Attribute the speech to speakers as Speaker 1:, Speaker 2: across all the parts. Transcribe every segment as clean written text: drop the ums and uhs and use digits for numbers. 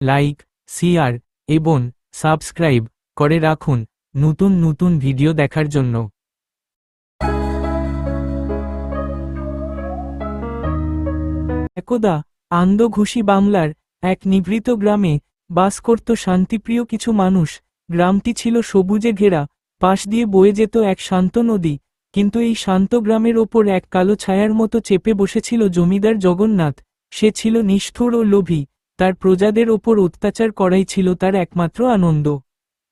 Speaker 1: Like, share এবং subscribe করে রাখুন নতুন নতুন ভিডিও দেখার জন্য। একদা আন্দঘুষি বাংলার এক নিভৃত গ্রামে বাস করত শান্তিপ্রিয় কিছু মানুষ। গ্রামটি ছিল সবুজে ঘেরা, পাশ দিয়ে বয়ে যেত এক শান্ত নদী। কিন্তু এই শান্ত গ্রামের ওপর এক কালো ছায়ার মতো চেপে বসেছিল জমিদার জগন্নাথ। সে ছিল নিষ্ঠুর ও লোভী, তার প্রজাদের ওপর অত্যাচার করাই ছিল তার একমাত্র আনন্দ।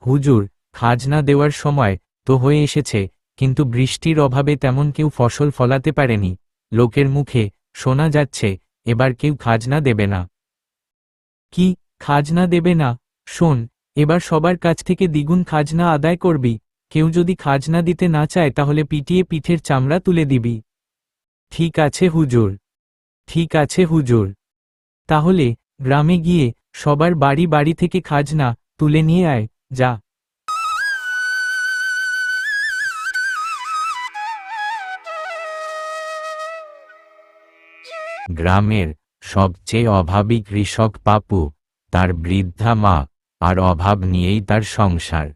Speaker 1: হুজুর, খাজনা দেওয়ার সময় তো হয়ে এসেছে, কিন্তু বৃষ্টির অভাবে তেমন কেউ ফসল ফলাতে পারেনি। লোকের মুখে শোনা যাচ্ছে এবার কেউ খাজনা দেবে না। কি, খাজনা দেবে না? শোন, এবার সবার কাছ থেকে দ্বিগুণ খাজনা আদায় করবি। কেউ যদি খাজনা দিতে না চায় তাহলে পিটিয়ে পিঠের চামড়া তুলে দিবি। ঠিক আছে হুজুর, ঠিক আছে হুজুর। তাহলে গ্রামে গিয়ে সবার বাড়ি বাড়ি থেকে খাজনা তুলে নিয়ে আয়, যা। গ্রামের সবচেয়ে অভাবী কৃষক পাপু, তার বৃদ্ধা মা, আর অভাব নিয়েই তার সংসার।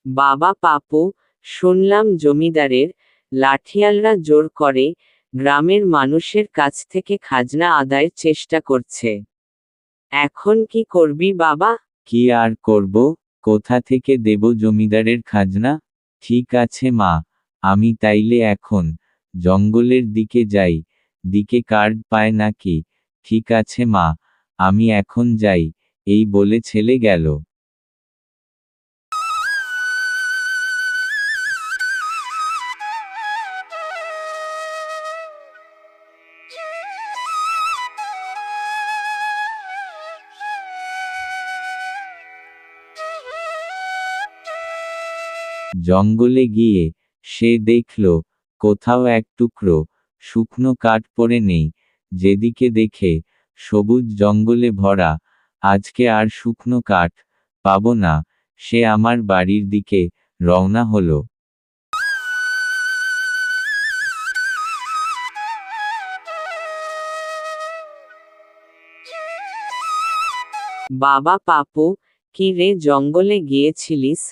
Speaker 2: বাবা পাপু, শুনলাম জমিদারের লাঠিয়ালরা জোর করে গ্রামের মানুষের কাছ থেকে খাজনা আদায়ের চেষ্টা করছে। এখন কি করবি বাবা?
Speaker 3: কি আর করব, কোথা থেকে দেব জমিদারের খাজনা? ঠিক আছে মা, আমি তাইলে এখন জঙ্গলের দিকে যাই, দিকে কার্ড পায় নাকি। ঠিক আছে মা, আমি এখন যাই, এই বলে ছেলে গেল। জঙ্গলে গিয়ে সে দেখল কোথাও এক টুকরো শুকনো কাঠ পড়ে নেই। যেদিকে দেখে সবুজ জঙ্গলে ভরা, আজকে আর শুকনো কাঠ পাবো না। সে আমার বাড়ির দিকে রওনা হলো।
Speaker 2: বাবা পাপু, কি রে, জঙ্গলে গিয়েছিলিস,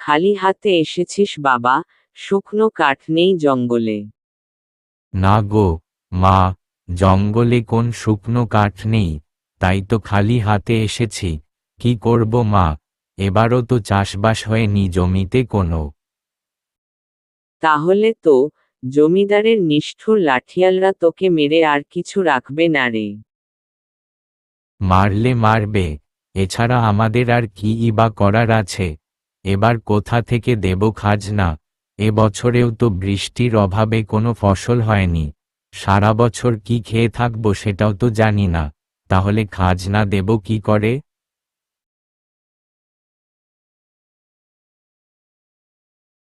Speaker 2: খালি হাতে এসেছিস বাবা? শুকনো কাঠ নেই জঙ্গলে।
Speaker 1: না গো মা, জঙ্গলে কোন শুকনো কাঠ নেই, তাই তো খালি হাতে এসেছি। কি করব মা, এবারও তো চাষবাস হয়নি জমিতে কোনো।
Speaker 2: তাহলে তো জমিদারের নিষ্ঠুর লাঠিয়ালরা তোকে মেরে আর কিছু রাখবে না রে।
Speaker 1: মারলে মারবে, এছাড়া আমাদের আর কি বা করার আছে। এবার কোথা থেকে দেব খাজনা? এবছরেও তো বৃষ্টির অভাবে কোনো ফসল হয়নি। সারা বছর কি খেয়ে থাকবো সেটাও তো জানি না, তাহলে খাজনা দেব কি করে?